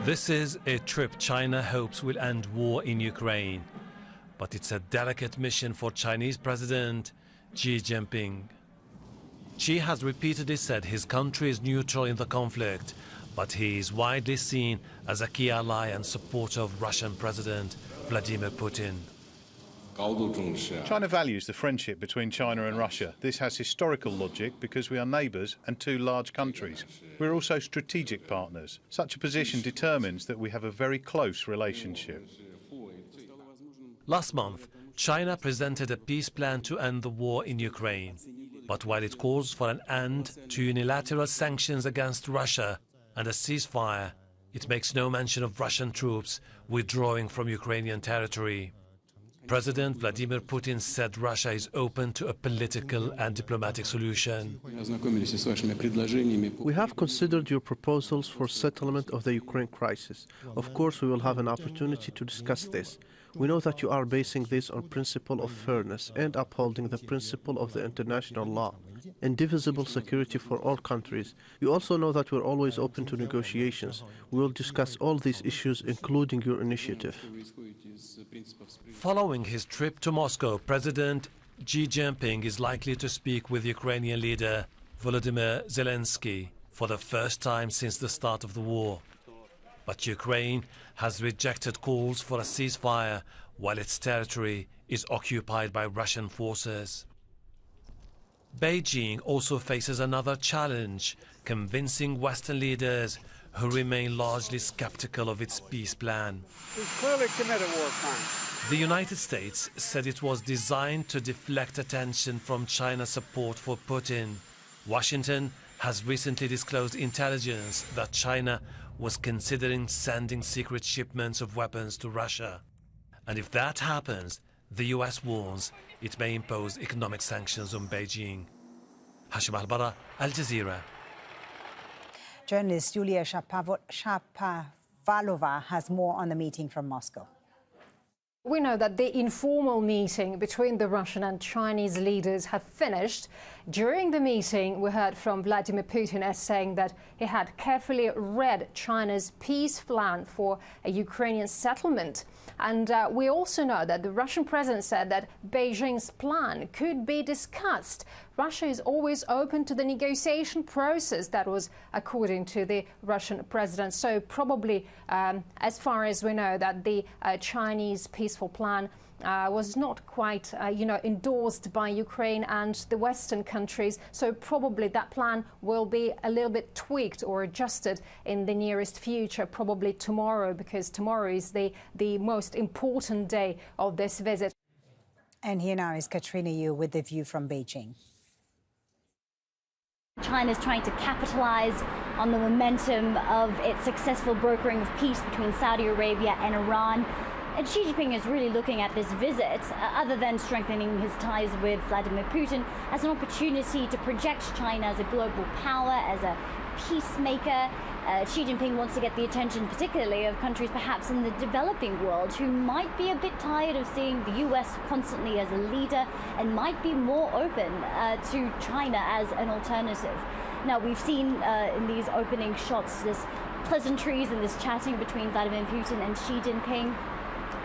This is a trip China hopes will end war in Ukraine, but it's a delicate mission for Chinese President Xi Jinping. Xi has repeatedly said his country is neutral in the conflict, but he is widely seen as a key ally and supporter of Russian President Vladimir Putin. China values the friendship between China and Russia. This has historical logic because we are neighbours and two large countries. We're also strategic partners. Such a position determines that we have a very close relationship. Last month, China presented a peace plan to end the war in Ukraine. But while it calls for an end to unilateral sanctions against Russia and a ceasefire, it makes no mention of Russian troops withdrawing from Ukrainian territory. President Vladimir Putin said Russia is open to a political and diplomatic solution. We have considered your proposals for settlement of the Ukraine crisis. Of course, we will have an opportunity to discuss this. We know that you are basing this on principle of fairness and upholding the principle of the international law, indivisible security for all countries. You also know that we're always open to negotiations. We will discuss all these issues, including your initiative. Following his trip to Moscow, President Xi Jinping is likely to speak with Ukrainian leader Volodymyr Zelensky for the first time since the start of the war. But Ukraine has rejected calls for a ceasefire while its territory is occupied by Russian forces. Beijing also faces another challenge, convincing Western leaders who remain largely skeptical of its peace plan. We've clearly committed war crimes. The United States said it was designed to deflect attention from China's support for Putin. Washington has recently disclosed intelligence that China was considering sending secret shipments of weapons to Russia. And if that happens, the US warns it may impose economic sanctions on Beijing. Hashem Ahelbarra, Al Jazeera. Journalist Yulia Shapovalova has more on the meeting from Moscow. We know that the informal meeting between the Russian and Chinese leaders have finished. During the meeting, we heard from Vladimir Putin as saying that he had carefully read China's peace plan for a Ukrainian settlement. And we also know that the Russian president said that Beijing's plan could be discussed. Russia is always open to the negotiation process. That was according to the Russian president. So probably, as far as we know, that the Chinese peaceful plan was not quite, endorsed by Ukraine and the Western countries. So probably that plan will be a little bit tweaked or adjusted in the nearest future, probably tomorrow, because tomorrow is the most important day of this visit. And here now is Katrina Yu with the view from Beijing. China is trying to capitalize on the momentum of its successful brokering of peace between Saudi Arabia and Iran. And Xi Jinping is really looking at this visit, other than strengthening his ties with Vladimir Putin, as an opportunity to project China as a global power, as a peacemaker. Xi Jinping wants to get the attention particularly of countries perhaps in the developing world who might be a bit tired of seeing the US constantly as a leader and might be more open to China as an alternative. Now, we've seen in these opening shots this pleasantries and this chatting between Vladimir Putin and Xi Jinping.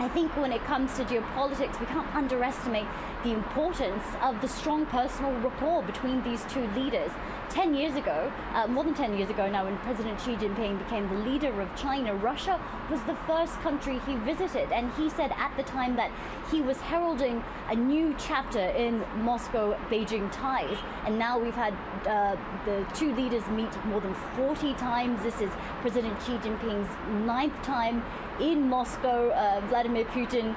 I think when it comes to geopolitics, we can't underestimate the importance of the strong personal rapport between these two leaders. 10 years ago, more than 10 years ago now, when President Xi Jinping became the leader of China, Russia was the first country he visited. And he said at the time that he was heralding a new chapter in Moscow-Beijing ties. And now we've had the two leaders meet more than 40 times. This is President Xi Jinping's 9th time in Moscow. Vladimir Putin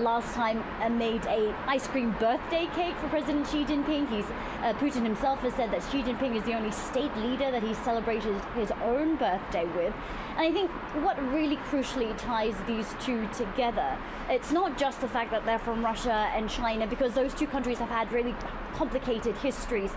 last time made an ice cream birthday cake for President Xi Jinping. Putin himself has said that Xi Jinping is the only state leader that he celebrated his own birthday with. And I think what really crucially ties these two together, it's not just the fact that they're from Russia and China, because those two countries have had really complicated histories.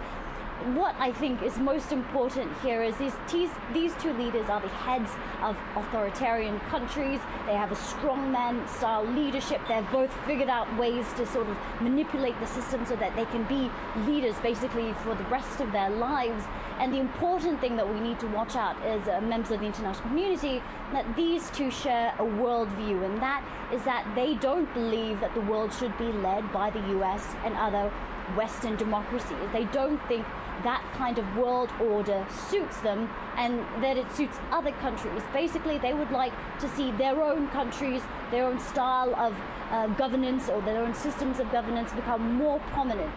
what I think is most important here is these two leaders are the heads of authoritarian countries. They have a strongman style leadership. They've both figured out ways to sort of manipulate the system so that they can be leaders basically for the rest of their lives. And the important thing that we need to watch out as members of the international community, that these two share a worldview, and that is that they don't believe that the world should be led by the US and other Western democracies. They don't think that kind of world order suits them and that it suits other countries. Basically, they would like to see their own countries, their own style of governance or their own systems of governance become more prominent.